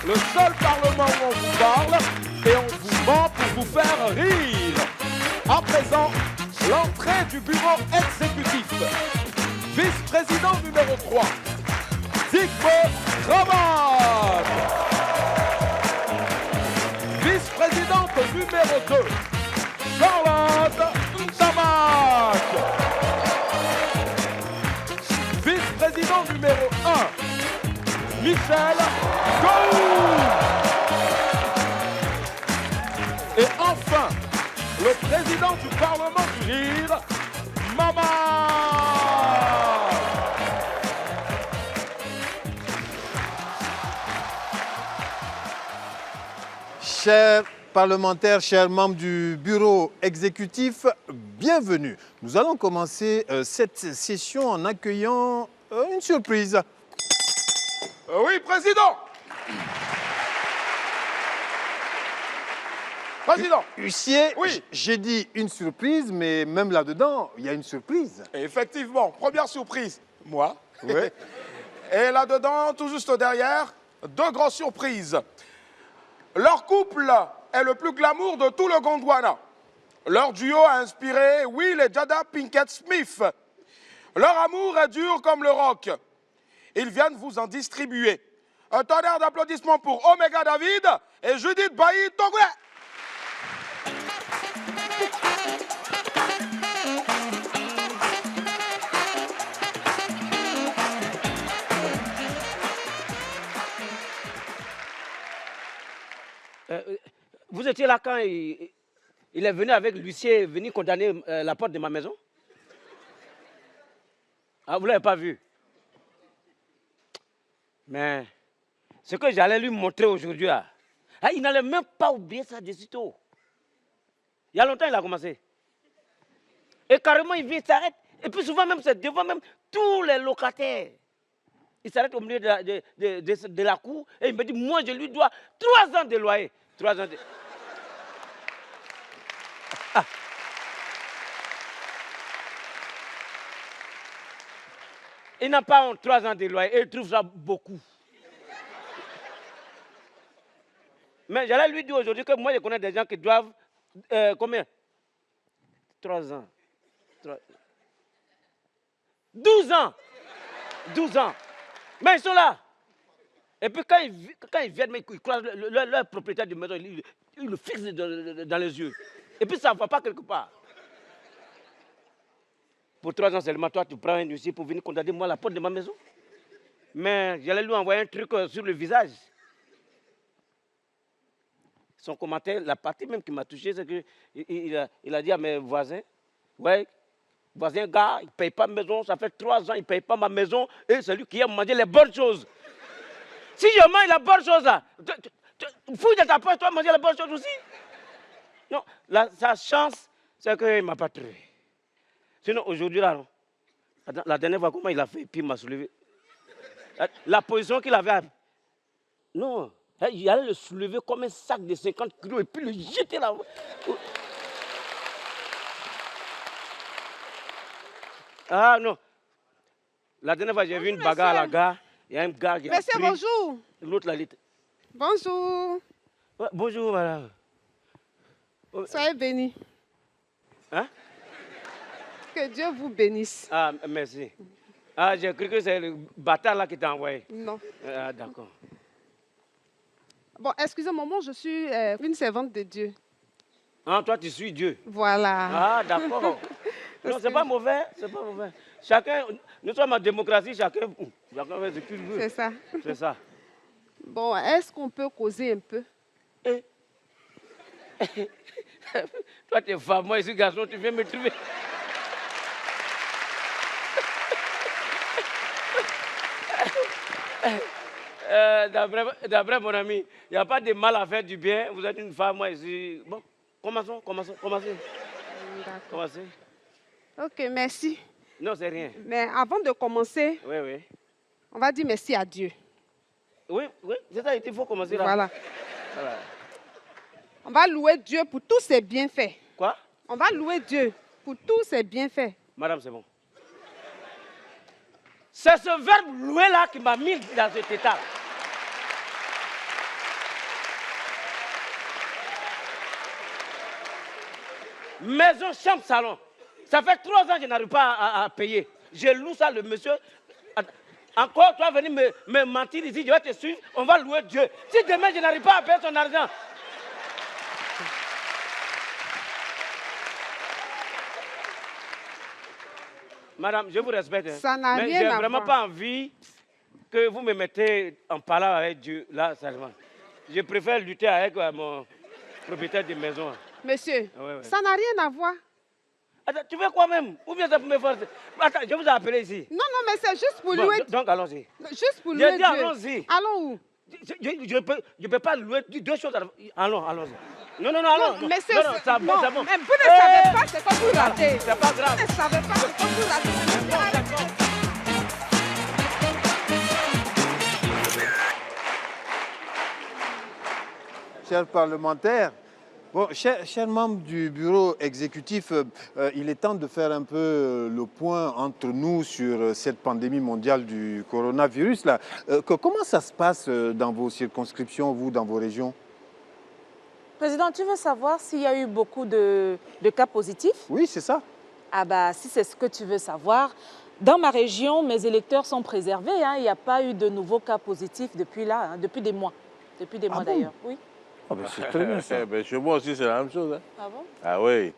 Le seul parlement où on vous parle et on vous ment pour vous faire rire. À présent, l'entrée du bureau exécutif. Vice-président numéro 3, Zygmunt Cravate. Vice-présidente numéro 2, Charlotte Tamac. Vice-président numéro 1, Michel Gou. Et enfin, le président du Parlement du Rire, Mama. Chers parlementaires, chers membres du bureau exécutif, bienvenue. Nous allons commencer cette session en accueillant une surprise. Oui, président. Président. Huissier, Oui. J'ai dit une surprise, mais même là-dedans, il y a une surprise. Effectivement, première surprise, moi. Oui. Et là-dedans, tout juste derrière, deux grandes surprises. Leur couple est le plus glamour de tout le Gondwana. Leur duo a inspiré Will et Jada Pinkett Smith. Leur amour est dur comme le rock. Ils viennent vous en distribuer. Un tonnerre d'applaudissements pour Omega David et Judith Bailly Tongwe. Vous étiez là quand il est venu avec l'huissier, venu condamner la porte de ma maison? Ah, vous ne l'avez pas vu? Mais ce que j'allais lui montrer aujourd'hui, il n'allait même pas oublier ça de sitôt. Il y a longtemps, il a commencé. Et carrément, il vient, il s'arrête. Et puis souvent, même, c'est devant même tous les locataires. Il s'arrête au milieu de la cour et il me dit, moi, je lui dois 3 ans de loyer. 3 ans de... Ah. Il n'a pas 3 ans de loyer et il trouve ça beaucoup. Mais j'allais lui dire aujourd'hui que moi, je connais des gens qui doivent... combien? 3 ans. 12 ans. 12 ans. Mais ils sont là. Et puis quand ils viennent, ils croisent leur propriétaire de maison, ils le fixent dans les yeux. Et puis ça ne va pas quelque part. Pour 3 ans seulement, toi, tu prends un huissier pour venir condamner moi à la porte de ma maison. Mais j'allais lui envoyer un truc sur le visage. Son commentaire, la partie même qui m'a touché, c'est qu'il a dit à mes voisins, ouais, voisin gars, il ne paye pas ma maison, ça fait 3 ans, il ne paye pas ma maison, et c'est lui qui a mangé les bonnes choses. Si je mange les bonnes choses, là, fouille de ta poche, toi, manger les bonnes choses aussi. Non, sa chance, c'est qu'il ne m'a pas trouvé. Sinon, aujourd'hui, là, non. La dernière fois, comment il a fait, puis il m'a soulevé. La position qu'il avait. Non, il allait le soulever comme un sac de 50 kilos et puis le jeter là. Ah non. La dernière fois, j'ai vu une bagarre à la gare. Il y a un gars qui a Monsieur, pris bonjour. l'autre la litre. Bonjour. Ouais, bonjour, madame. Soyez bénis. Hein? Que Dieu vous bénisse. Ah, merci. Ah, j'ai cru que c'est le bâtard là qui t'a envoyé. Non. Ah, d'accord. Bon, excusez-moi, moi, je suis une servante de Dieu. Ah, toi, tu suis Dieu. Voilà. Ah, d'accord. Non, c'est pas mauvais, c'est pas mauvais. Chacun, nous sommes en démocratie, chacun fait ce qu'il veut. C'est ça. C'est ça. Bon, est-ce qu'on peut causer un peu? Eh. Toi, tu es femme, moi, je suis garçon, tu viens me trouver. D'après mon ami, il n'y a pas de mal à faire du bien. Vous êtes une femme, moi, ici. Bon, commençons. D'accord. Commencez. Ok, merci. Non, c'est rien. Mais avant de commencer, Oui. on va dire merci à Dieu. Oui, c'est ça, il faut commencer là. Voilà. Voilà. On va louer Dieu pour tous ses bienfaits. Quoi? On va louer Dieu pour tous ses bienfaits. Madame, c'est bon. C'est ce verbe louer là qui m'a mis dans cet état. Maison, chambre, salon. Ça fait 3 ans que je n'arrive pas à payer. Je loue ça, le monsieur. Encore, tu vas venir me mentir ici, je vais te suivre, on va louer Dieu. Si demain je n'arrive pas à payer son argent. Madame, je vous respecte. Ça n'a mais rien j'ai à vraiment voir. pas envie que vous me mettez en parlant avec Dieu, là, seulement. Je préfère lutter avec mon propriétaire de maison. Monsieur, Ouais. ça n'a rien à voir. Attends, tu veux quoi même? Ou bien ça pour me forcer? Attends, je vous ai appelé ici. Non, mais c'est juste pour Bon, louer. donc allons-y. Juste pour J'ai louer dit Dieu. allons-y. Allons où? Je peux pas louer 2 choses. Allons-y. Non, allons. Mais c'est non, c'est bon, c'est bon. Mais vous ne savez pas ce que vous ratez. C'est pas grave. Vous ne savez pas ce que vous ratez. C'est bon, c'est bon. Chers parlementaires, bon, chers membres du bureau exécutif, il est temps de faire un peu le point entre nous sur cette pandémie mondiale du coronavirus. Là. Comment ça se passe dans vos circonscriptions, vous, dans vos régions? Président, tu veux savoir s'il y a eu beaucoup de cas positifs? Oui, c'est ça. Ah bah, si c'est ce que tu veux savoir, dans ma région, mes électeurs sont préservés. Hein. Il n'y a pas eu de nouveaux cas positifs depuis là, hein, depuis des mois. Depuis des mois bon? d'ailleurs, oui. Ah ben, c'est très bien ça. Chez moi aussi, c'est la même chose. Hein. Ah bon? Ah oui.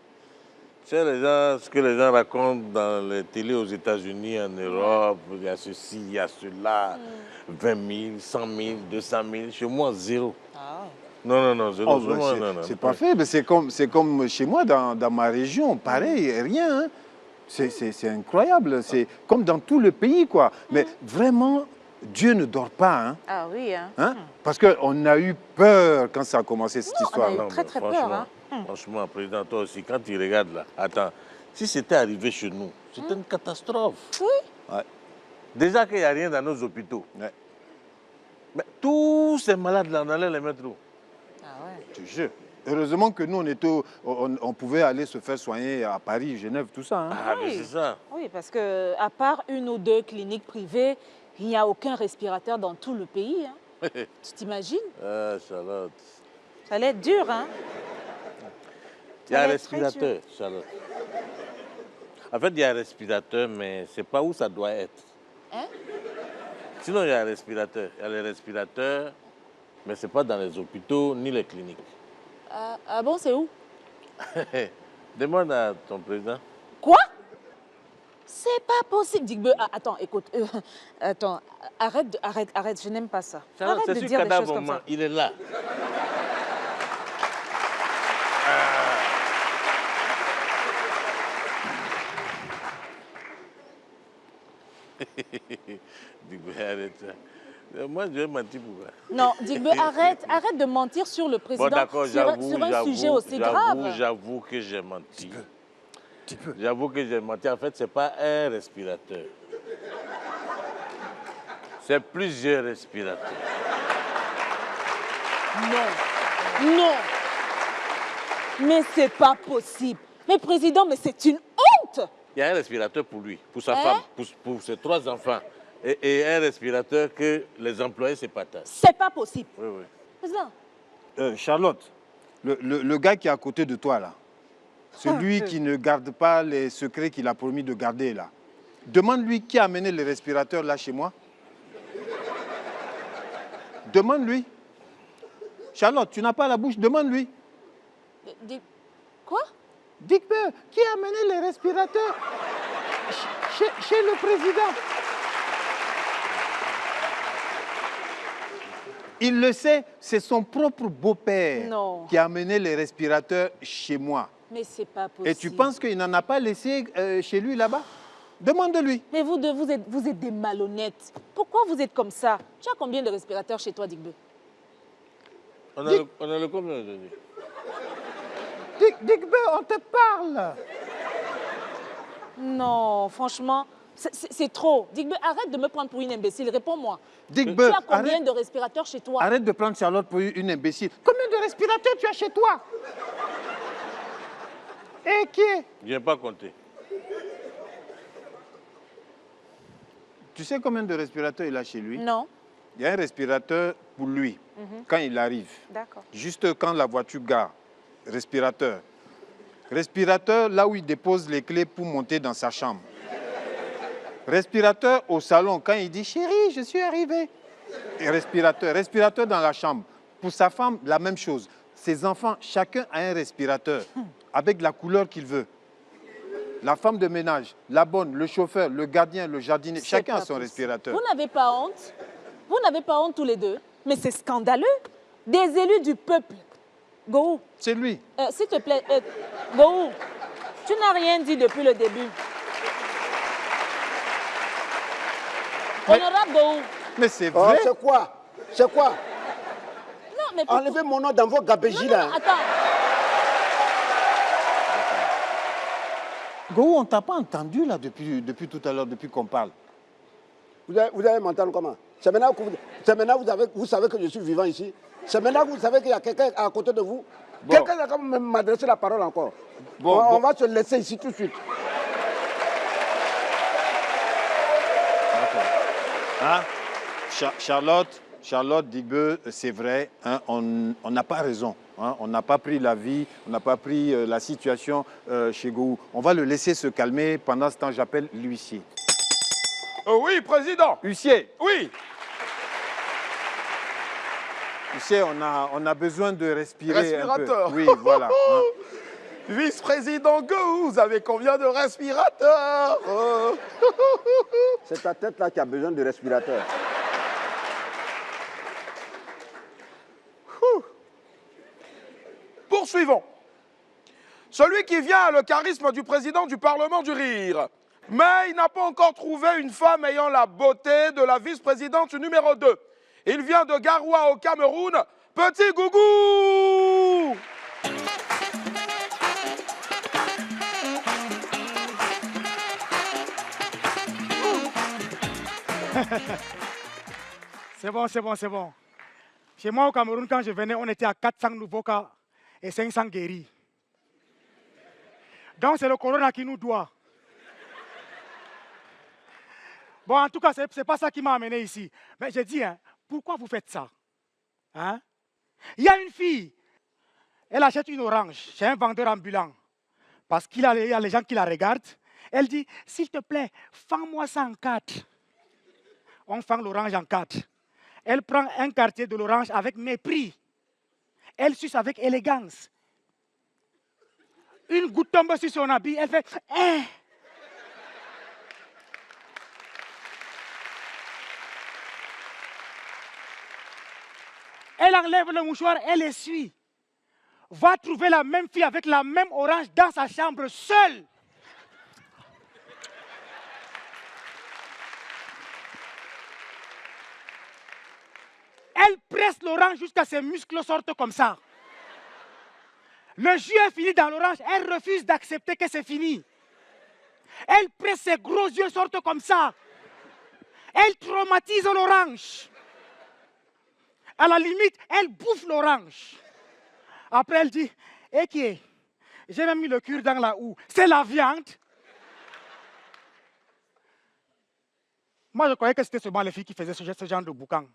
Tu sais, ce que les gens racontent dans les télés aux États-Unis, en Europe, il y a ceci, il y a cela, 20 000, 100 000, 200 000. Chez moi, zéro. Ah. Non, zéro. Oh, ben, Vraiment, non. c'est parfait, mais c'est comme chez moi, dans ma région, pareil, rien. Hein. C'est incroyable, c'est comme dans tout le pays, quoi. Mais vraiment, Dieu ne dort pas, hein. Ah oui, hein. Hein? Parce qu'on a eu peur quand ça a commencé cette Non, histoire. on a eu Non, très, mais très peur, franchement, hein. franchement, président, toi aussi, quand tu regardes là, attends, si c'était arrivé chez nous, c'était une catastrophe. Oui. Ouais. Déjà qu'il n'y a rien dans nos hôpitaux. Ouais. Mais tous ces malades-là, on allait les mettre où? Ah ouais. Je te jure. Heureusement que nous, on pouvait aller se faire soigner à Paris, Genève, tout ça. Hein? Ah, mais Oui. c'est ça. Oui, parce qu'à part 1 ou 2 cliniques privées, il n'y a aucun respirateur dans tout le pays. Hein. Tu t'imagines? Ah, Charlotte. Ça allait être dur, hein? Il y a un allait être très respirateur, Charlotte. En fait, il y a un respirateur, mais c'est pas où ça doit être. Hein? Sinon, il y a un respirateur. Il y a les respirateurs, mais c'est pas dans les hôpitaux ni les cliniques. Ah bon, c'est où? Demande à ton président. Quoi? C'est pas possible. Digbe, attends, écoute. Attends, arrête, je n'aime pas ça. Charlotte, Arrête c'est de sur dire des cadavre choses au comme moins. ça. Il est là. Digbe, arrête ça. Moi, je vais mentir pour toi. Non, Digbe, arrête de mentir sur le président Bon, d'accord, sur un sujet aussi grave. J'avoue que j'ai menti. J'avoue que j'ai menti. En fait, ce n'est pas un respirateur. C'est plusieurs respirateurs. Non. Mais c'est pas possible. Mais président, mais c'est une honte. Il y a un respirateur pour lui, pour sa Hein? femme, pour ses 3 enfants. Et un respirateur que les employés se partagent. C'est pas possible. Oui. Président. Charlotte, le gars qui est à côté de toi, là, celui qui ne garde pas les secrets qu'il a promis de garder, là, demande-lui qui a amené le respirateur là chez moi. Demande-lui. Charlotte, tu n'as pas la bouche, demande-lui. Quoi? Digbe, qui a amené les respirateurs chez le président? Il le sait, c'est son propre beau-père Non. qui a amené les respirateurs chez moi. Mais c'est pas possible. Et tu penses qu'il n'en a pas laissé chez lui là-bas? Demande-lui. Mais vous êtes des malhonnêtes. Pourquoi vous êtes comme ça? Tu as combien de respirateurs chez toi, Digbe? On a le combien aujourd'hui? Digbe, on te parle. Non, franchement, c'est trop. Digbe, arrête de me prendre pour une imbécile. Réponds-moi. Digbe, Tu as combien de respirateurs chez toi? arrête de prendre Charlotte pour une imbécile. Combien de respirateurs tu as chez toi? Et qui est? Je n'ai pas compté. Tu sais combien de respirateurs il a chez lui? Non. Il y a un respirateur pour lui, quand il arrive. D'accord. Juste quand la voiture gare, respirateur. Respirateur là où il dépose les clés pour monter dans sa chambre. Respirateur au salon quand il dit « Chérie, je suis arrivé ». Et respirateur dans la chambre. Pour sa femme, la même chose. Ses enfants, chacun a un respirateur avec la couleur qu'il veut. La femme de ménage, la bonne, le chauffeur, le gardien, le jardinier, chacun a son respirateur. Vous n'avez pas honte? Vous n'avez pas honte tous les deux? Mais c'est scandaleux. Des élus du peuple. Gou. C'est lui. S'il te plaît, Gou, tu n'as rien dit depuis le début. Honorable Gou. Mais c'est Oh, vrai. c'est quoi? C'est quoi? Non, mais pourquoi? Enlevez mon nom dans vos gabégies là. Non, attends. Gou, on ne t'a pas entendu là depuis tout à l'heure, depuis qu'on parle. Vous allez m'entendre comment? C'est maintenant que vous savez que je suis vivant ici. C'est maintenant que vous savez qu'il y a quelqu'un à côté de vous. Bon. Quelqu'un va quand même m'adresser la parole encore. On va se laisser ici tout de suite. Hein? Charlotte Digbeu, c'est vrai, hein, on n'a pas raison. Hein, on n'a pas pris la vie, on n'a pas pris la situation chez Gou. On va le laisser se calmer. Pendant ce temps, j'appelle l'huissier. Oui, président. Huissier, Oui. huissier, on a besoin de respirer un peu. Respirateur. Oui, voilà. Hein. Vice-président Gou, vous avez combien de respirateurs? C'est ta tête là qui a besoin de respirateur. Poursuivons. Celui qui vient a le charisme du président du Parlement du Rire. Mais il n'a pas encore trouvé une femme ayant la beauté de la vice-présidente numéro 2. Il vient de Garoua au Cameroun. Petit Gougou! C'est bon, c'est bon, c'est bon. Chez moi au Cameroun, quand je venais, on était à 400 nouveaux cas et 500 guéris. Donc c'est le corona qui nous doit. Bon, en tout cas, ce n'est pas ça qui m'a amené ici. Mais j'ai dit, hein, pourquoi vous faites ça? Hein? Il y a une fille, elle achète une orange chez un vendeur ambulant. Parce qu'il y a les gens qui la regardent. Elle dit, s'il te plaît, fends-moi ça en 4. On fend l'orange en 4. Elle prend un quartier de l'orange avec mépris. Elle suce avec élégance. Une goutte tombe sur son habit, elle fait « hein ». Elle enlève le mouchoir, elle essuie. Va trouver la même fille avec la même orange dans sa chambre seule. Elle presse l'orange jusqu'à ses muscles sortent comme ça. Le jus est fini dans l'orange, elle refuse d'accepter que c'est fini. Elle presse ses gros yeux sortent comme ça. Elle traumatise l'orange. À la limite, elle bouffe l'orange. Après, elle dit, eh qui est? J'ai même mis le cure dans la houe. C'est la viande. Moi, je croyais que c'était seulement les filles qui faisaient ce genre de boucan.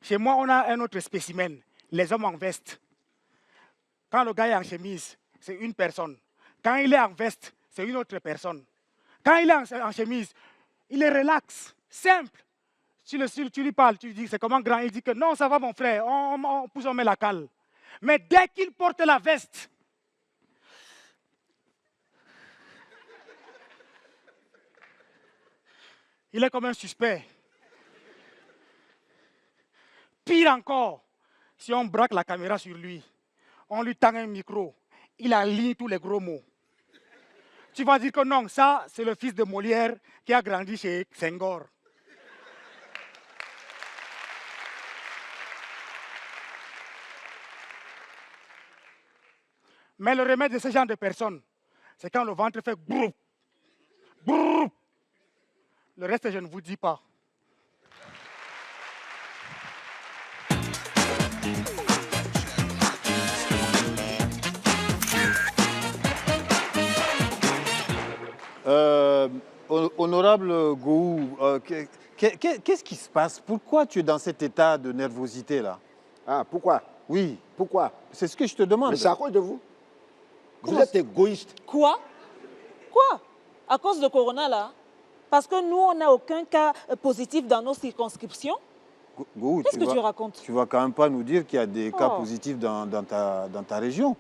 Chez moi, on a un autre spécimen, les hommes en veste. Quand le gars est en chemise, c'est une personne. Quand il est en veste, c'est une autre personne. Quand il est en chemise, il est relax, simple. Tu lui parles, tu lui dis c'est comment grand, il dit que non, ça va mon frère, on met la cale. Mais dès qu'il porte la veste, il est comme un suspect. Pire encore, si on braque la caméra sur lui, on lui tend un micro, il aligne tous les gros mots. Tu vas dire que non, ça, c'est le fils de Molière qui a grandi chez Senghor. Mais le remède de ce genre de personnes, c'est quand le ventre fait group, group. Le reste, je ne vous dis pas. Honorable Gou, qu'est-ce qui se passe? Pourquoi tu es dans cet état de nervosité là? Ah, pourquoi? Oui, Pourquoi? c'est ce que je te demande. Mais c'est à cause de vous. Vous êtes égoïste. Quoi? Quoi? À cause de Corona, là? Parce que nous, on n'a aucun cas positif dans nos circonscriptions? Gourou, Qu'est-ce que tu racontes? Tu vas quand même pas nous dire qu'il y a des cas Oh. positifs dans ta région.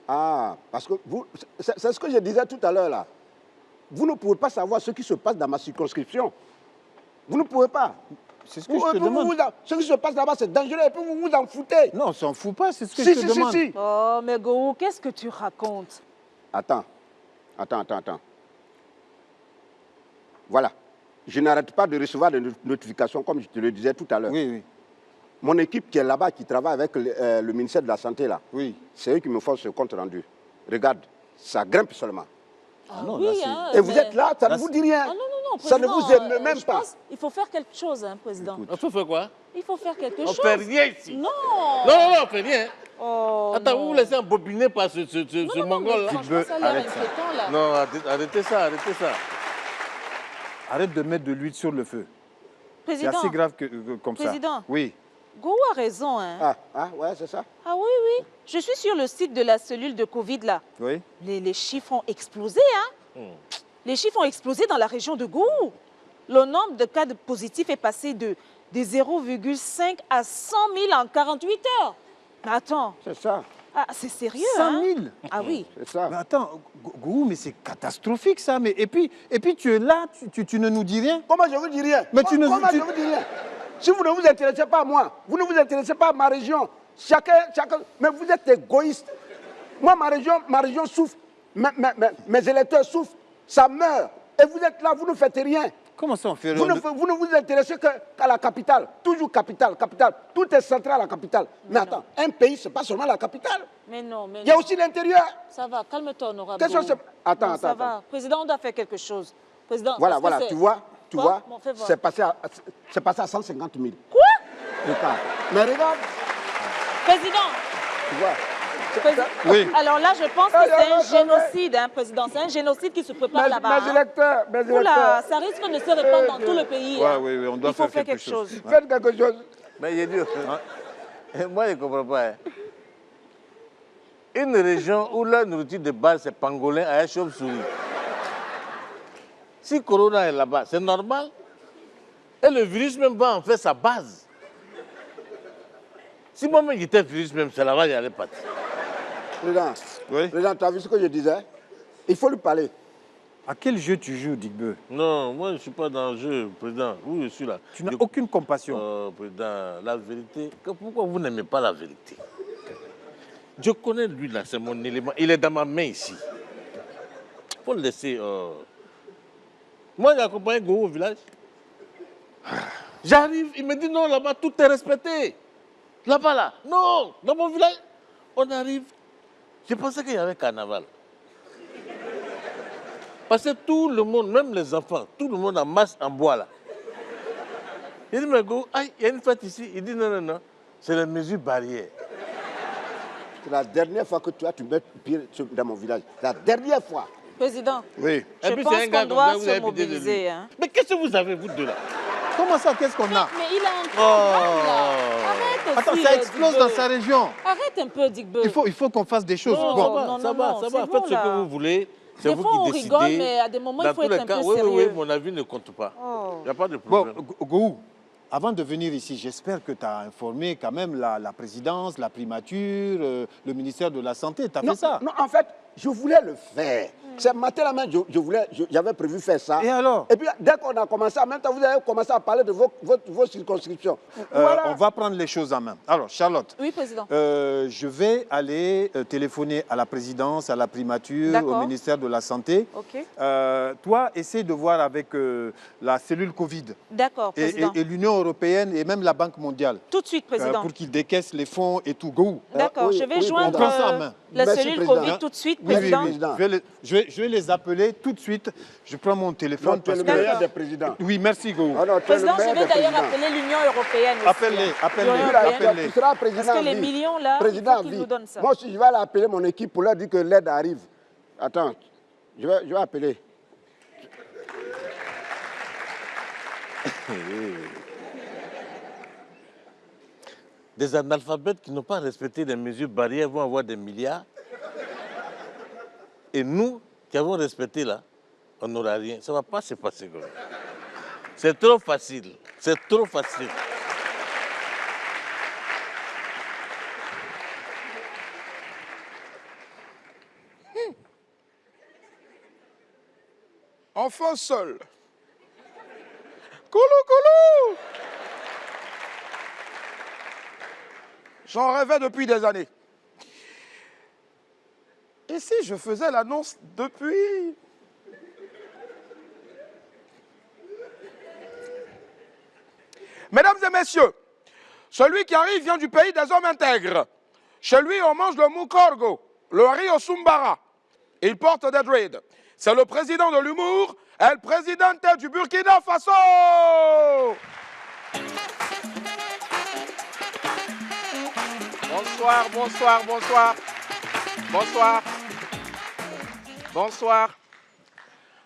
Ah, parce que vous, c'est ce que je disais tout à l'heure là. Vous ne pouvez pas savoir ce qui se passe dans ma circonscription. Vous ne pouvez pas. C'est ce que je te demande. Ce qui se passe là-bas, c'est dangereux et puis vous vous en foutez. Non, on s'en fout pas, c'est ce que Si, je te si, demande. si. Oh, mais Gourou, qu'est-ce que tu racontes? Attends. Voilà. Je n'arrête pas de recevoir des notifications, comme je te le disais tout à l'heure. Oui, oui, Mon équipe qui est là-bas, qui travaille avec le ministère de la Santé, là, oui. c'est eux qui me font ce compte rendu. Regarde, ça grimpe seulement. Ah, non, oui, là, c'est- hein, Et vous mais- êtes là, ça ne là, vous dit rien. Ah non, non, non, Ça ne président, vous émeut même je pas. pense qu'il faut faire quelque chose, hein, président. On peut faire quoi? Il faut faire quelque On chose. fait rien ici. Non. Non, on fait rien. Oh, Attends, non. vous vous laissez embobiner par ce Non, non, non, mongol-là. mais franchement, ça a l'air arrête ça. inquiétant, là. Non, arrêtez ça, arrêtez ça. Arrête de mettre de l'huile sur le feu. C'est Président, assez grave comme ça. Président. Oui. Gourou a raison, hein. Ouais, c'est ça. Ah oui, oui. Je suis sur le site de la cellule de Covid, là. Oui. Les chiffres ont explosé, hein. Les chiffres ont explosé dans la région de Gourou. Le nombre de cas de positifs est passé de 0,5 à 100 000 en 48 heures. Mais attends, C'est ça. ah, c'est sérieux, 100 hein? 000. Ah oui. C'est ça. Mais attends, Gourou, mais c'est catastrophique ça. Mais, et puis tu es là, tu ne nous dis rien. Comment je vous dis rien? Mais tu ne- Comment tu- je vous dis rien? Si vous ne vous intéressez pas à moi, vous ne vous intéressez pas à ma région, chacun, mais vous êtes égoïste. Moi, ma région souffre, mes électeurs souffrent, ça meurt. Et vous êtes là, vous ne faites rien. Comment ça on fait Vous ne vous intéressez qu'à la capitale. Toujours capitale, capitale. Tout est centré à la capitale. Mais attends, un pays, ce n'est pas seulement la capitale. Mais non, mais Il y a non. aussi l'intérieur. Ça va, calme-toi, honorable. Qu'est-ce que Gourou. c'est? Attends, Non, ça attends, va. attends. Président, on doit faire quelque chose. Président, Voilà, parce que voilà, c'est- tu vois, Quoi? Bon, fais voir. c'est passé à 150 000. Quoi? L'écart. Mais regarde, Président, tu vois. président. Oui. Alors là, je pense que Ah, c'est non, un non, génocide, hein, président. C'est un génocide qui se prépare là-bas. Mes hein. électeurs, Oula, ça risque de se répandre dans tout le pays. Ouais, hein. oui, oui, on doit Il faut faire faire quelque chose. Faites quelque chose. Mais il dit, moi je ne comprends pas. Hein. Une région où la nourriture de base c'est pangolin à chauve-souris. Si Corona est là-bas, c'est normal. Et le virus même va en faire sa base. Si moi-même j'étais virus même, c'est là-bas que j'allais partir. Président, Oui. Président, tu as vu ce que je disais? Il faut lui parler. À quel jeu tu joues, Digbeu? Non, moi je ne suis pas dans le jeu, président. Où je suis là? Tu n'as aucune compassion. Président, la vérité, pourquoi vous n'aimez pas la vérité? Je connais lui là, c'est mon élément. Il est dans ma main ici. Il faut le laisser. Moi j'ai accompagné Gourou au village. J'arrive, il me dit non, là-bas tout est respecté. Là-bas là, non, dans mon village. On arrive. Je pensais qu'il y avait carnaval. Parce que tout le monde, même les enfants, tout le monde en masse en bois là. Il dit, mais go, il y a une fête ici. Il dit, non, non, non, c'est les mesures barrières. C'est la dernière fois que tu mets pied dans mon village. La dernière fois. Président, Oui. je Et puis, pense c'est un gars qu'on doit comme ça, vous avez se pitié de lui. mobiliser. Hein. Mais qu'est-ce que vous avez, vous deux là? Comment ça, qu'est-ce qu'on a? Mais il a un programme, là. Arrête Attends, aussi, ça explose Digbeu. dans sa région. Arrête un peu, Digbeu. Il faut qu'on fasse des choses. Non, Bon. non, ça va, non, ça va. c'est Faites bon, ce que là. vous voulez. C'est Des vous fois, qui on décidez. rigole, mais à des moments, il Dans faut tous être les un cas, peu oui, oui, sérieux. oui, mon avis ne compte pas. Oh. Il n'y a pas de Bon, problème. Gourou, avant de venir ici, j'espère que tu as informé quand même la présidence, la primature, le ministère de la Santé. Tu as fait ça? Non, en fait, je voulais le faire. Ce matin là même, j'avais prévu faire ça. Et alors? Et puis, dès qu'on a commencé, en même temps, vous avez commencé à parler de vos circonscriptions. Voilà. On va prendre les choses en main. Alors, Charlotte, Oui, président. je vais aller téléphoner à la présidence, à la primature, au D'accord. ministère de la Santé. OK. Toi, essaie de voir avec la cellule Covid D'accord, président. et l'Union européenne et même la Banque mondiale Tout de suite, président. pour qu'ils décaissent les fonds et tout. Go. D'accord, oui, je vais oui, joindre on prend ça en main. la Merci, cellule président. Covid tout de suite, Oui, oui, président. oui. Président. Je vais les appeler tout de suite. Je prends mon téléphone. Non, tu es parce le que- meilleur des présidents. Oui, merci, Go. Ah non, tu es le Président, je meilleur vais des d'ailleurs présidents. appeler l'Union européenne aussi. Appelle-les, hein. appelle-les, L'Union Lui, là, européenne. appelle-les. tu seras président Parce que à les vie. millions, là, Président il faut à qu'ils vie. nous donnent ça. Moi aussi, je vais aller appeler mon équipe pour leur dire que l'aide arrive. Attends, je vais appeler. Des analphabètes qui n'ont pas respecté les mesures barrières vont avoir des milliards. Et nous, qui avons respecté là, on n'aura rien. Ça ne va pas se passer comme ça. C'est trop facile. C'est trop facile. Enfant seul. Koulou, koulou. J'en rêvais depuis des années. Et si je faisais l'annonce depuis... Mesdames et messieurs, celui qui arrive vient du pays des hommes intègres. Chez lui, on mange le moukorgo, le riz au sumbara. Il porte des dreads. C'est le président de l'humour, El Presidente du Burkina Faso. Bonsoir, bonsoir, bonsoir. Bonsoir. Bonsoir.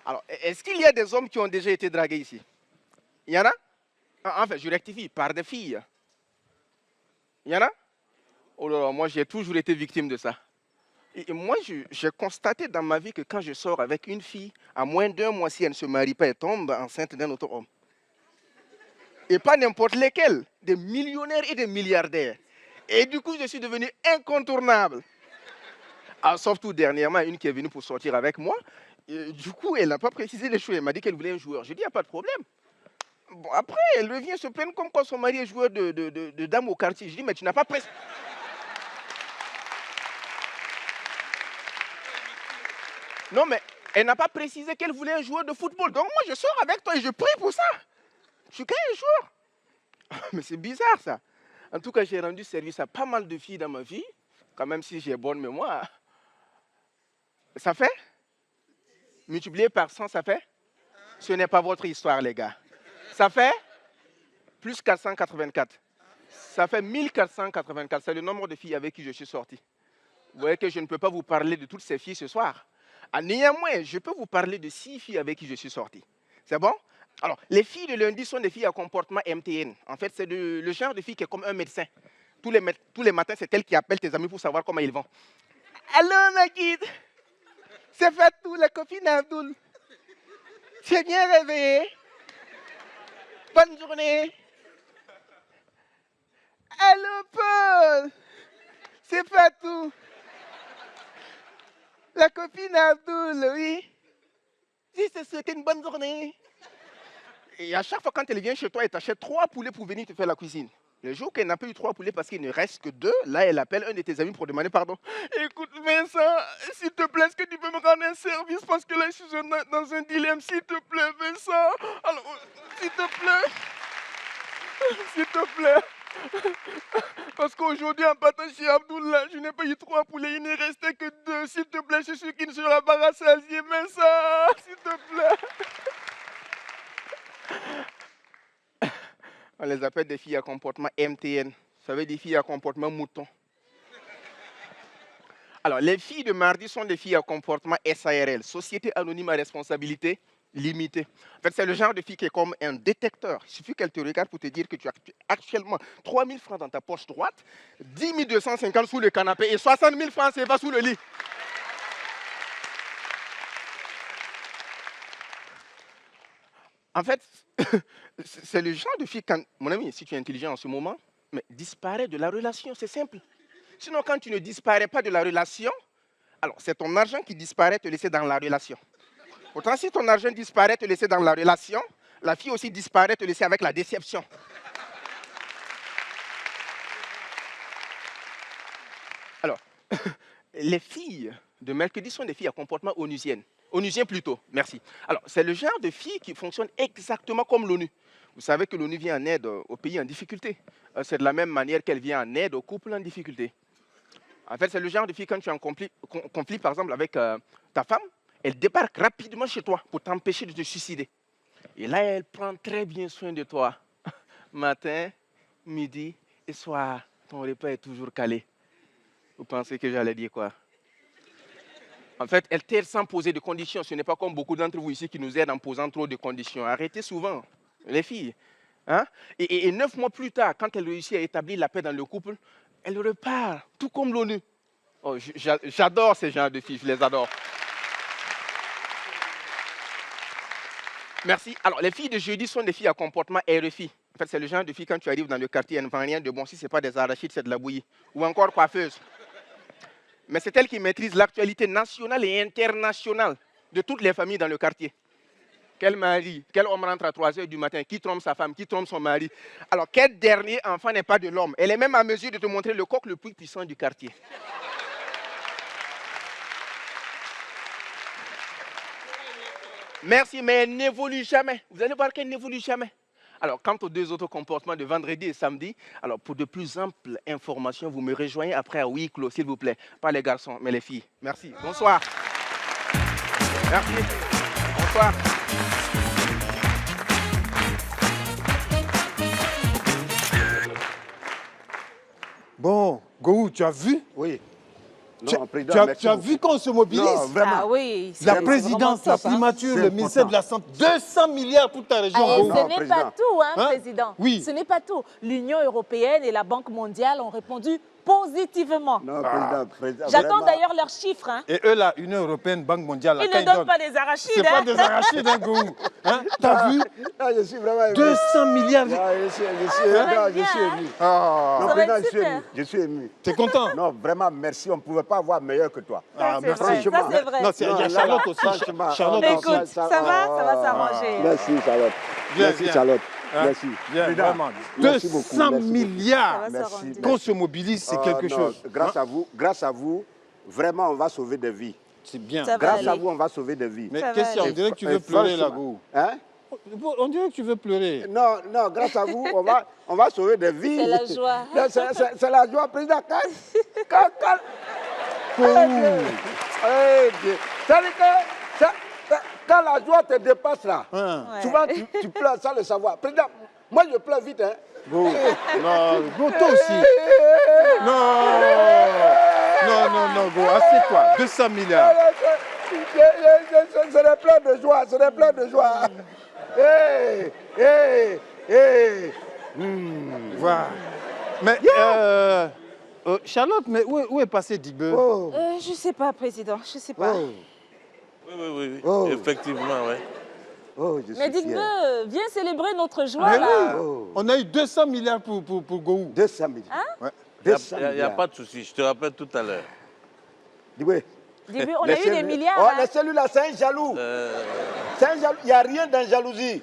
Alors, est-ce qu'il y a des hommes qui ont déjà été dragués ici? Il y en a? Enfin, je rectifie, par des filles. Il y en a? Oh là là, moi j'ai toujours été victime de ça. Et moi, j'ai constaté dans ma vie que quand je sors avec une fille, à moins d'un mois, si elle ne se marie pas, elle tombe enceinte d'un autre homme. Et pas n'importe lesquels, des millionnaires et des milliardaires. Et du coup, je suis devenu incontournable. Ah, sauf tout dernièrement, une qui est venue pour sortir avec moi. Et du coup, elle n'a pas précisé les choses. Elle m'a dit qu'elle voulait un joueur. Je dis, il n'y a pas de problème. Bon, après, elle vient se plaindre comme quand son mari est joueur de dames au quartier. Je dis, mais tu n'as pas précisé. Non, mais elle n'a pas précisé qu'elle voulait un joueur de football. Donc moi, je sors avec toi et je prie pour ça. Je suis qu'un joueur. Mais c'est bizarre, ça. En tout cas, j'ai rendu service à pas mal de filles dans ma vie. Quand même, si j'ai bonne mémoire. Ça fait? Multiplié par 100, ça fait? Ce n'est pas votre histoire, les gars. Ça fait? Plus 484. Ça fait 1484. C'est le nombre de filles avec qui je suis sorti. Vous voyez que je ne peux pas vous parler de toutes ces filles ce soir. Ah, néanmoins, je peux vous parler de 6 filles avec qui je suis sorti. C'est bon? Alors, les filles de lundi sont des filles à comportement MTN. En fait, c'est le genre de fille qui est comme un médecin. Tous les matins, c'est elle qui appelle tes amis pour savoir comment ils vont. Allô, Nakid? C'est Fatou, la copine d'Abdoul. C'est bien réveillé? Bonne journée. Allô, Paul? C'est Fatou. La copine Abdoul, oui. Si c'est souhaité une bonne journée. Et à chaque fois quand elle vient chez toi, elle t'achète 3 poulets pour venir te faire la cuisine. Le jour qu'elle n'a pas eu 3 poulets parce qu'il ne reste que 2, là elle appelle un de tes amis pour demander pardon. Écoute Vincent, s'il te plaît, est-ce que tu peux me rendre un service parce que là je suis dans un dilemme, s'il te plaît Vincent. Alors, s'il te plaît. S'il te plaît. Parce qu'aujourd'hui, en partant chez Abdoullah, je n'ai pas eu 3 poulets, il ne restait que 2. S'il te plaît, je suis qu'il ne sera pas rassasié, mais ça, s'il te plaît. On les appelle des filles à comportement MTN. Ça veut dire des filles à comportement mouton. Alors, les filles de mardi sont des filles à comportement SARL, Société Anonyme à Responsabilité Limitée. En fait, c'est le genre de fille qui est comme un détecteur. Il suffit qu'elle te regarde pour te dire que tu as actuellement 3 000 francs dans ta poche droite, 10 250 sous le canapé et 60 000 francs CFA sous le lit. En fait, c'est le genre de fille, quand, mon ami, si tu es intelligent en ce moment, mais disparaît de la relation, c'est simple. Sinon, quand tu ne disparais pas de la relation, alors c'est ton argent qui disparaît, te laisser dans la relation. Pourtant, si ton argent disparaît, te laisser dans la relation, la fille aussi disparaît, te laisser avec la déception. Alors, les filles de mercredi sont des filles à comportement onusien. Onusien plutôt, merci. Alors, c'est le genre de filles qui fonctionne exactement comme l'ONU. Vous savez que l'ONU vient en aide aux pays en difficulté. C'est de la même manière qu'elle vient en aide aux couples en difficulté. En fait, c'est le genre de fille, quand tu es en conflit par exemple, avec ta femme, elle débarque rapidement chez toi pour t'empêcher de te suicider. Et là, elle prend très bien soin de toi. Matin, midi et soir, ton repas est toujours calé. Vous pensez que j'allais dire quoi? En fait, elle t'aide sans poser de conditions. Ce n'est pas comme beaucoup d'entre vous ici qui nous aident en posant trop de conditions. Arrêtez souvent, les filles. Hein? Et 9 mois plus tard, quand elle réussit à établir la paix dans le couple, elle repart, tout comme l'ONU. Oh, j'adore ces genres de filles, je les adore. Merci. Alors, les filles de jeudi sont des filles à comportement RFI. En fait, c'est le genre de filles, quand tu arrives dans le quartier, elles ne vendent rien de bon. Si ce n'est pas des arachides, c'est de la bouillie. Ou encore coiffeuse. Mais c'est elle qui maîtrise l'actualité nationale et internationale de toutes les familles dans le quartier. Quel mari, quel homme rentre à 3 h du matin, qui trompe sa femme, qui trompe son mari. Alors, quel dernier enfant n'est pas de l'homme? Elle est même à mesure de te montrer le coq le plus puissant du quartier. Merci, mais elle n'évolue jamais. Vous allez voir qu'elle n'évolue jamais. Alors, quant aux 2 autres comportements de vendredi et samedi, alors pour de plus amples informations, vous me rejoignez après à huis clos, s'il vous plaît. Pas les garçons, mais les filles. Merci. Bonsoir. Merci. Bonsoir. Bon, Gou, tu as vu? Oui. Tu, Non, président, merci tu as beaucoup. vu qu'on se mobilise? Non, vraiment. Ah oui. La c'est présidence, vraiment la top, hein. primature, C'est le ministère de la Santé, 200 milliards pour ta région. Ah, et Gou. ce Non, n'est président. pas tout, hein, Hein? président. Oui. Ce n'est pas tout. L'Union européenne et la Banque mondiale ont répondu positivement. Non, président. J'attends vraiment. d'ailleurs leurs chiffres. Hein. Et eux, là, Union européenne, Banque mondiale, là, Ils quand ne ils donnent donnent, pas des arachides. c'est pas hein. des arachides, hein, Gou. Hein? T'as vu? Ah, je suis vraiment ému. 200 milliards. Ah, je suis ça ému. va Non, être je bien, suis hein. ému. Ah, Non, Ça va président, être je suis super. ému. Je suis ému. t'es content? Non, vraiment, merci. On ne pouvait pas avoir meilleur que toi. Ah, c'est merci. vrai, ça Franchement. c'est vrai. Non, il y a Non, Charlotte là, aussi. franchement, Charlotte non, aussi. Écoute, ça va s'arranger. Merci, Charlotte. Viens, Merci, viens. Charlotte. Hein? Merci. Bien, Président, vraiment. merci beaucoup, 200 merci beaucoup. milliards. Ça va Merci. s'arranger. Qu'on se mobilise, c'est Ah, quelque non, chose. grâce à vous, vraiment, on va sauver des vies. C'est bien. Ça va Grâce à aller. vous, on va sauver des vies. Mais Ça va qu'est-ce qu'il y a? aller. On dirait que tu Et veux pleurer, là, franchement, Gou. Hein? On dirait que tu veux pleurer. Non, non, grâce à vous, on va sauver des vies. C'est la joie. Non, c'est la joie, président. C'est-à-dire que quand la joie te dépasse là, Hein? Ouais. souvent tu pleures sans le savoir. Président, moi je pleure vite. Hein. Gou. Non, Gou, toi aussi. Non. Non, non, non, Gou, assieds-toi. 200 milliards. C'est des pleurs de joie, c'est des pleurs de joie. Hey, hey, hey. Voilà. Mais, Charlotte, mais où est passé Digbe? Oh, Je sais pas, président, je sais pas. oh, Oui. Oh. Effectivement, oui. oh, je Mais suis Digbe, fier. viens célébrer notre joie Mais là. oui, Oh. on a eu 200 milliards pour Gou. 200 millions. Ouais. Il 200 n'y a milliards. pas de souci, je te rappelle tout à l'heure. Dis-moi. Digbe, on a eu des milliards. Oh, hein. les cellules là, c'est un jaloux. C'est un jaloux. Il n'y a rien dans jalousie.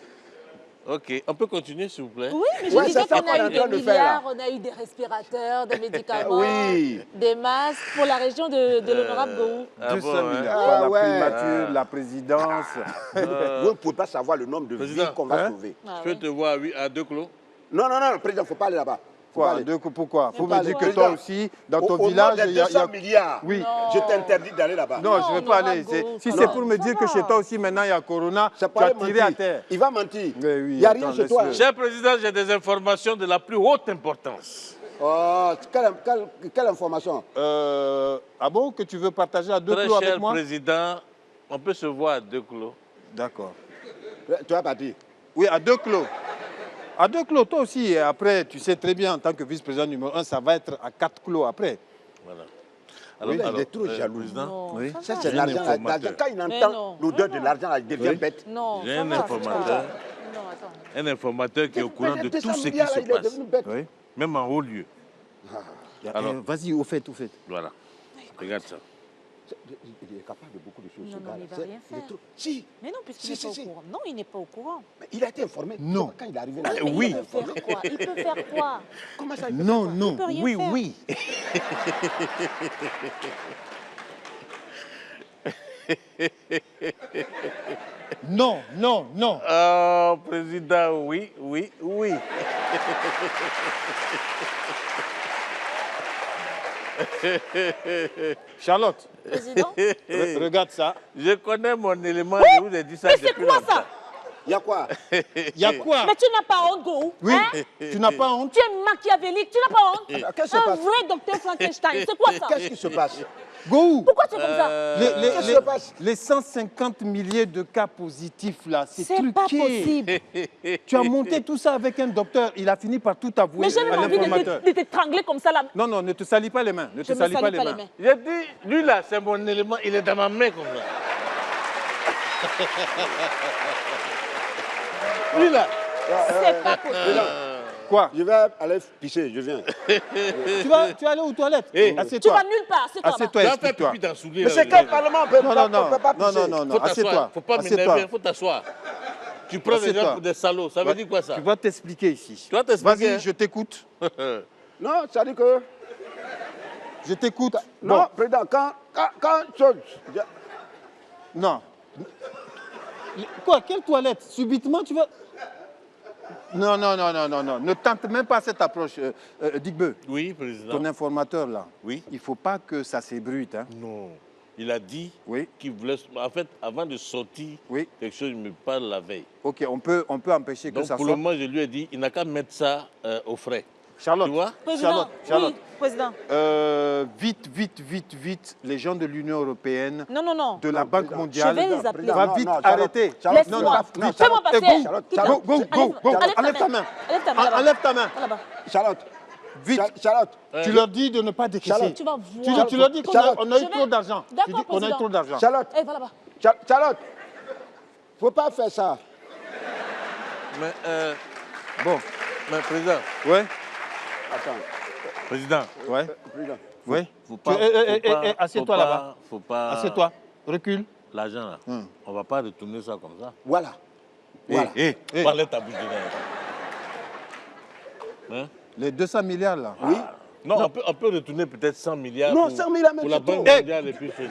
Ok, on peut continuer, s'il vous plaît? Oui, mais je Ouais, disais c'est ça qu'on qu'on est a en eu des train de faire, milliards, on a eu des respirateurs, des médicaments, Oui. des masques pour la région de l'honorable Gou. 200 bon, hein? milliards. Ah, la ouais. primature, la présidence. Vous ne pouvez pas savoir le nombre de Président, vies qu'on va hein? sauver. Ah, Je peux ouais. te voir à 2 clos? Non, non, non, président, il ne faut pas aller là-bas. Faut pas Quoi, aller. pourquoi? Faut pas me dire aller. que toi aussi, dans ton Au village, nom des 200 milliards, Oui. Non. je t'interdis d'aller là-bas. Non, je ne vais Non, pas non, aller. Margot, Si ça c'est va. pour me Ça dire que va. chez toi aussi, maintenant, il y a Corona, C'est tu pas as aller tiré à mentir. terre. Il va mentir. Mais oui, Il n'y a rien attends, chez toi. laisse-le. Cher Président, j'ai des informations de la plus haute importance. Oh, quelle information? Ah bon, que tu veux partager à 2 Très clos avec cher moi? Président, on peut se voir à 2 clos. D'accord. Tu vas partir. Oui, à 2 clos. À 2 clos, toi aussi. Et après, tu sais très bien, en tant que vice-président numéro 1, ça va être à 4 clos après. Voilà. Oui, il est trop jaloux. Président, Non, Oui. ça Ça, va. c'est J'ai l'argent. un informateur. Quand il Mais entend non, l'odeur de vraiment. l'argent, là, il devient Oui. bête. Non, j'ai ça un va, informateur, Non, attends. un informateur qui est au courant de 200 tout ce qui milliards, se là, il est passe, devenu bête. Oui. même en haut lieu. Alors- Vas-y, au fait. Voilà. Regarde ça. Il est capable de beaucoup de choses. Non, ce non, gars-là. il va C'est- rien il est faire. trop- Si, Mais non, puisqu'il n'est Si, pas si, au si. courant. Non, il n'est pas au courant. mais il a été informé. Non. Quand il est arrivé là, Mais oui. il peut faire quoi? Il peut faire quoi? Comment ça il peut Non, faire non. Il peut rien Oui, faire. oui. Non, non, non. Oh, Président, oui. Charlotte, Président? regarde ça. Je connais mon élément, je vous ai dit ça Mais c'est depuis quoi longtemps. ça? Il y a quoi? Il y a quoi? Mais tu n'as pas honte, Gou. Oui, Hein? tu n'as pas honte? Tu es machiavélique, tu n'as pas honte. Qu'est-ce qui se Un passe? vrai docteur Frankenstein, c'est quoi ça? Qu'est-ce qui se passe? Go. Pourquoi tu es comme ça? Qu'est-ce qui se passe? Les 150 milliers de cas positifs là, c'est C'est truqué. pas possible. Tu as monté tout ça avec un docteur, il a fini par tout avouer Mais j'ai même à envie l'informateur. de t'étrangler comme ça là. Non, non, ne te salis pas les mains. Ne Je te me salis pas salis les pas mains. les mains. J'ai dit, lui là, c'est mon élément, il est dans ma main comme ça. Lui là. C'est pas possible. Quoi? Je vais aller pisser, je viens. Tu vas aller aux toilettes? Eh, Tu Assieds-toi. vas nulle part. C'est toi. Assieds-toi, Tu vas faire explique-toi. pipi dans soulier. Mais c'est quel parlement on peut Non, pas, non, on peut pas non, pisser? non, non, Faut assieds-toi. t'asseoir. Faut pas Assieds-toi. m'énerver, faut t'asseoir. Tu prends des gens Assieds-toi. pour des salauds. Ça veut dire quoi ça? Tu vas t'expliquer ici. Tu vas t'expliquer, Vas-y, hein. je t'écoute. Non, ça dit que... Je t'écoute. Non, Bon, président, quand chose... non. Quoi? Quelle toilette? Subitement, tu vas... Non, non, non, non, non, non. Ne tente même pas cette approche. Digbeu, Oui, président. ton informateur là. Oui. Il ne faut pas que ça s'ébruite. Hein. Non. Il a dit Oui, qu'il voulait. En fait, avant de sortir, oui. quelque chose me parle la veille. Ok, on peut empêcher que Donc ça pour sorte. le moment, je lui ai dit, il n'a qu'à mettre ça au frais. Charlotte, Tu vois? Président, Charlotte. oui, président. Vite, les gens de l'Union européenne, Non, non, non. de la Banque président, mondiale, je vais les appeler. va Non, vite non, Charlotte, arrêter. Charlotte, Non, Laisse-moi. non, vite. Fais-moi passer. Go, Charlotte, Quitte-le. go, go, go, go. Enlève ta main. Enlève ta main. là-bas. Enlève ta main. Là-bas. Charlotte, Vite. Charlotte, Tu leur dis de ne pas décaisser. Charlotte. Tu vas voir. Tu leur dis qu'on Charlotte. a eu Je vais- trop d'argent. Tu D'accord, dis qu'on a eu président. trop d'argent. Charlotte, Eh, va là-bas. Charlotte, faut pas faire ça. Mais, Bon, mais président, ouais, Attends, président, ouais, président. ouais. faut pas. Assieds-toi là-bas. Faut pas. Assieds-toi. Recule. L'argent là, on va pas retourner ça comme ça. Voilà. Voilà. Eh, Eh. parlez ta bouche de nerf. Hein? Les 200 milliards là. Oui. Non, on peut retourner peut-être 100 milliards Non, pour, 100 milliards, mais pour la c'est Banque trop. mondiale et puis chez nous.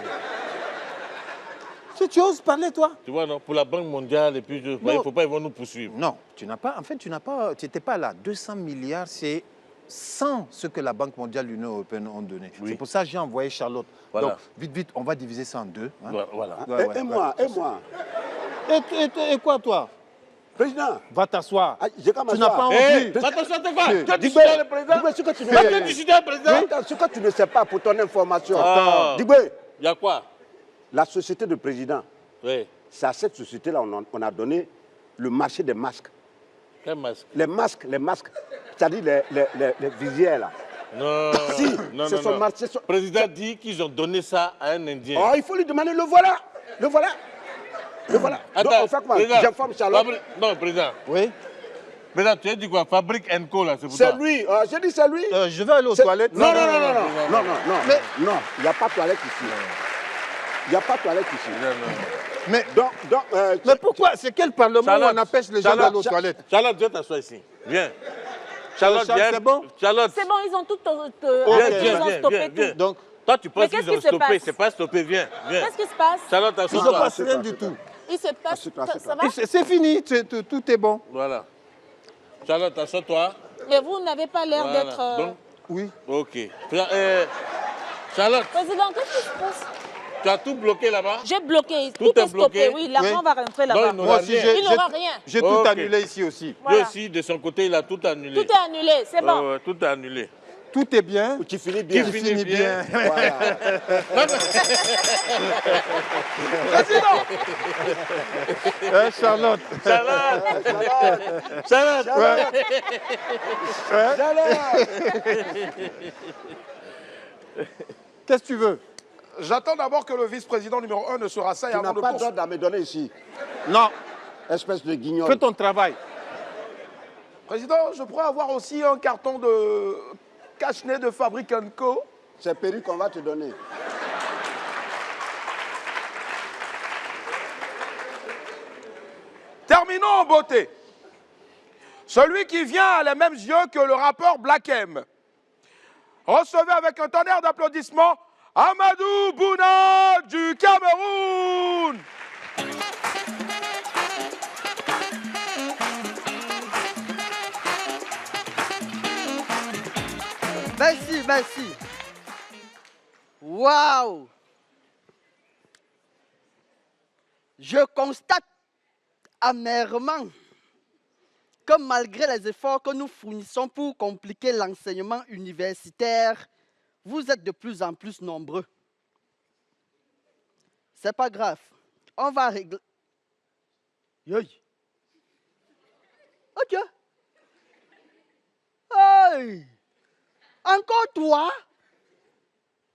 Si tu oses parler, toi. Tu vois, non, pour la Banque mondiale et puis il ne faut pas, ils vont nous poursuivre. Non, tu n'as pas. En fait, tu n'étais pas là. 200 milliards, c'est sans ce que la Banque mondiale et l'Union européenne ont donné. Oui. C'est pour ça que j'ai envoyé Charlotte. Voilà. Donc, vite, on va diviser ça en deux. Hein. Voilà. Ouais, ouais, Et moi, et moi. Et quoi, toi? Président, Va t'asseoir. j'ai qu'à Tu n'as pas m'asseoir. envie. Attention, t'es quoi? Eh, Tu as Digbé, discuté le président? Digbé, ce que tu ne Tu as discuté le président? Attends, ce que tu ne sais pas pour ton information. Ah. Digbé, Il y a quoi? la société de président, Oui. c'est à cette société-là on a donné le marché des masques. Quel masque? Les masques, c'est-à-dire les visières là. Non. Si, non, c'est non, son non. marché. Le président dit qu'ils ont donné ça à un Indien. Oh, il faut lui demander, le voilà. Le voilà. Le voilà. Donc, on fait comment? président, J'informe Charlotte. Non, président. Oui. Président, tu as dit quoi? Fabrique Co, là, c'est pour C'est toi. lui. J'ai dit c'est lui. Je vais aller aux toilettes. Non, non, non, non, non, non, non, non, Mais- non, il n'y a pas de toilette ici. Il n'y a pas de toilette ici. Non, non. Mais, Donc, pourquoi? C'est quel parlement où Charlotte, on empêche les gens Charlotte, d'aller aux toilettes? Charlotte, viens t'asseoir ici. Viens. Charlotte, Charles, viens. c'est bon? Charlotte, C'est bon, ils ont tout Viens, ils ont stoppé viens. tout. Donc, toi, tu Mais penses qu'est-ce qu'ils ont qui se stoppé. passe? C'est pas stoppé. Viens, viens. Qu'est-ce qui se passe? Charlotte, il ne se assois-toi. passe rien du tout. Il se passe. Assieds-toi, Ça va? Et c'est fini, tout est bon. Voilà. Charlotte, assois-toi. Mais vous n'avez pas l'air Voilà. d'être. Donc, Oui. ok. Charlotte, Président, qu'est-ce qui se passe? tu as tout bloqué là-bas? J'ai bloqué. Tout Tout est est stoppé. bloqué. Oui, l'argent Oui. va rentrer Non, là-bas. il n'aura Moi aussi, rien. Il n'aura rien. J'ai tout Ok. annulé ici aussi. Voilà. Lui aussi, de son côté, il a tout annulé. Tout est annulé, c'est bon. Ouais, ouais, tout est annulé. Tout est bien. tu finis bien. Tu finis bien. Voilà. Hein, Charlotte. Charlotte, Charlotte, Ouais. Charlotte. Qu'est-ce que tu veux? J'attends d'abord que le vice-président numéro 1 ne se rasseye Tu avant n'as de pas poursuivre. d'ordre à me donner ici, Non. espèce de guignol. Fais ton travail. Président, je pourrais avoir aussi un carton de cache-nez de Fabrique Co. C'est perruque qu'on va te donner. Terminons en beauté. Celui qui vient a les mêmes yeux que le rappeur Black M. Recevez avec un tonnerre d'applaudissements Amadou Bouna du Cameroun. Merci, merci. Waouh! Je constate amèrement que malgré les efforts que nous fournissons pour compliquer l'enseignement universitaire, vous êtes de plus en plus nombreux. C'est pas grave. On va régler. Yoï. Ok. Hey! Encore toi?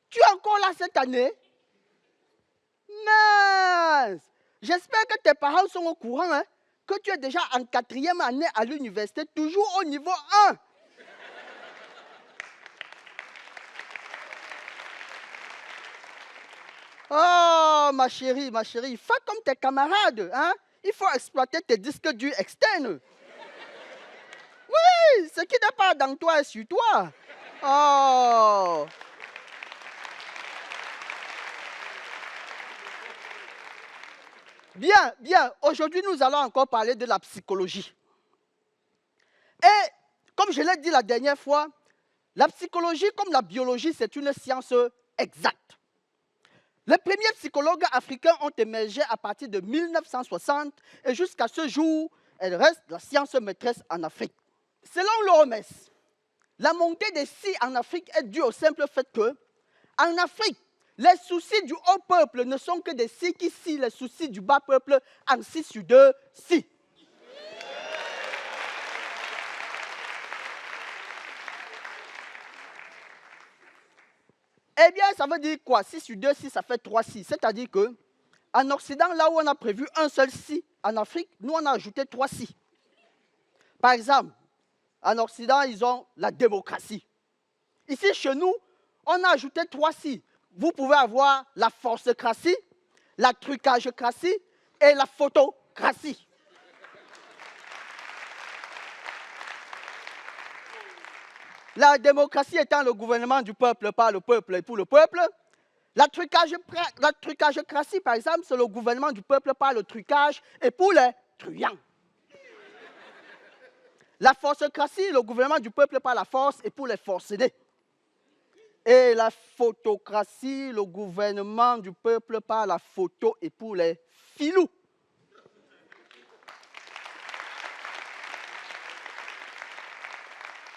Tu es encore là cette année? Mince! J'espère que tes parents sont au courant, hein, que tu es déjà en 4e année à l'université, toujours au niveau 1. Oh, ma chérie, fais comme tes camarades, hein? Il faut exploiter tes disques durs externes. Oui, ce qui n'est pas dans toi est sur toi. Oh. Bien, bien. Aujourd'hui, nous allons encore parler de la psychologie. Et comme je l'ai dit la dernière fois, la psychologie, comme la biologie, c'est une science exacte. Les premiers psychologues africains ont émergé à partir de 1960 et jusqu'à ce jour, elle reste la science maîtresse en Afrique. Selon l'OMS, la montée des scies en Afrique est due au simple fait que, en Afrique, les soucis du haut peuple ne sont que des scies qui scient les soucis du bas peuple en 6 sur 2 scies. Eh bien, ça veut dire quoi? 6 sur 2 scies, ça fait 3 scies. C'est-à-dire qu'en Occident, là où on a prévu un seul scie, en Afrique, nous, on a ajouté 3 scies. Par exemple, en Occident, ils ont la démocratie. Ici, chez nous, on a ajouté 3 scies. Vous pouvez avoir la forcecratie, la trucagecratie et la photocratie. La démocratie étant le gouvernement du peuple par le peuple et pour le peuple. La trucagecratie, par exemple, c'est le gouvernement du peuple par le trucage et pour les truands. La forcecratie, le gouvernement du peuple par la force et pour les forcenés. Et la photocratie, le gouvernement du peuple par la photo et pour les filous.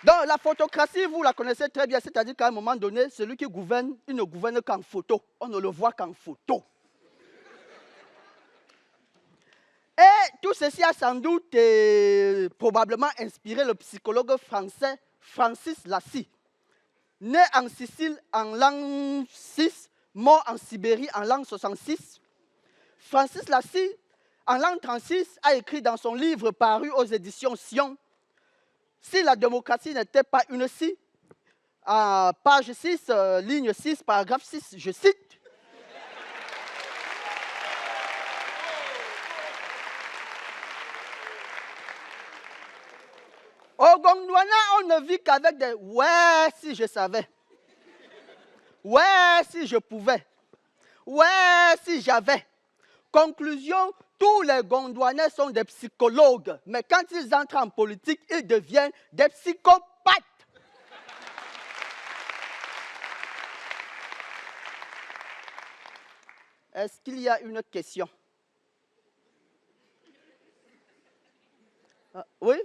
Donc la photocratie, vous la connaissez très bien, c'est-à-dire qu'à un moment donné, celui qui gouverne, il ne gouverne qu'en photo. On ne le voit qu'en photo. Et tout ceci a sans doute probablement inspiré le psychologue français Francis Lassie. Né en Sicile en l'an 6, mort en Sibérie en l'an 66, Francis Lassie, en l'an 36, a écrit dans son livre paru aux éditions Sion, « Si la démocratie n'était pas une scie », à page 6, ligne 6, paragraphe 6, je cite, au Gondwana, on ne vit qu'avec des « ouais, si je savais »,« ouais, si je pouvais »,« ouais, si j'avais ». Conclusion, tous les Gondwanais sont des psychologues, mais quand ils entrent en politique, ils deviennent des psychopathes. Est-ce qu'il y a une question? Oui?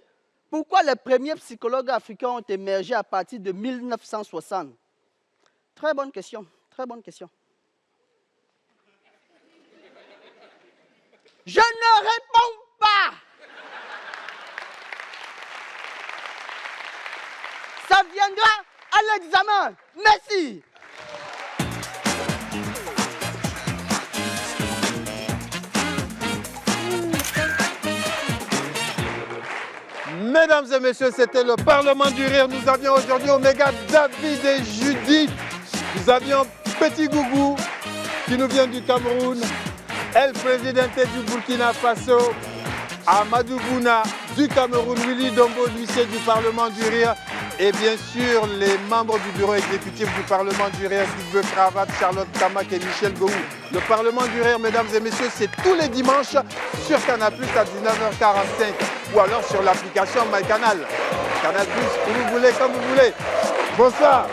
Pourquoi les premiers psychologues africains ont émergé à partir de 1960? Très bonne question, très bonne question. Je ne réponds pas. Ça viendra à l'examen. Merci. Mesdames et messieurs, c'était le Parlement du Rire. Nous avions aujourd'hui Omega David et Judith. Nous avions Petit Gougou qui nous vient du Cameroun. El Presidente du Burkina Faso. Amadou Bouna du Cameroun. Willy Dombo, l'huissier du Parlement du Rire. Et bien sûr, les membres du bureau exécutif du Parlement du Rire, Sylvain Cravate, Charlotte Kamak et Michel Gou. Le Parlement du Rire, mesdames et messieurs, c'est tous les dimanches sur Canal+ à 19h45 ou alors sur l'application MyCanal. Canal+, où vous voulez, comme vous voulez. Bonsoir.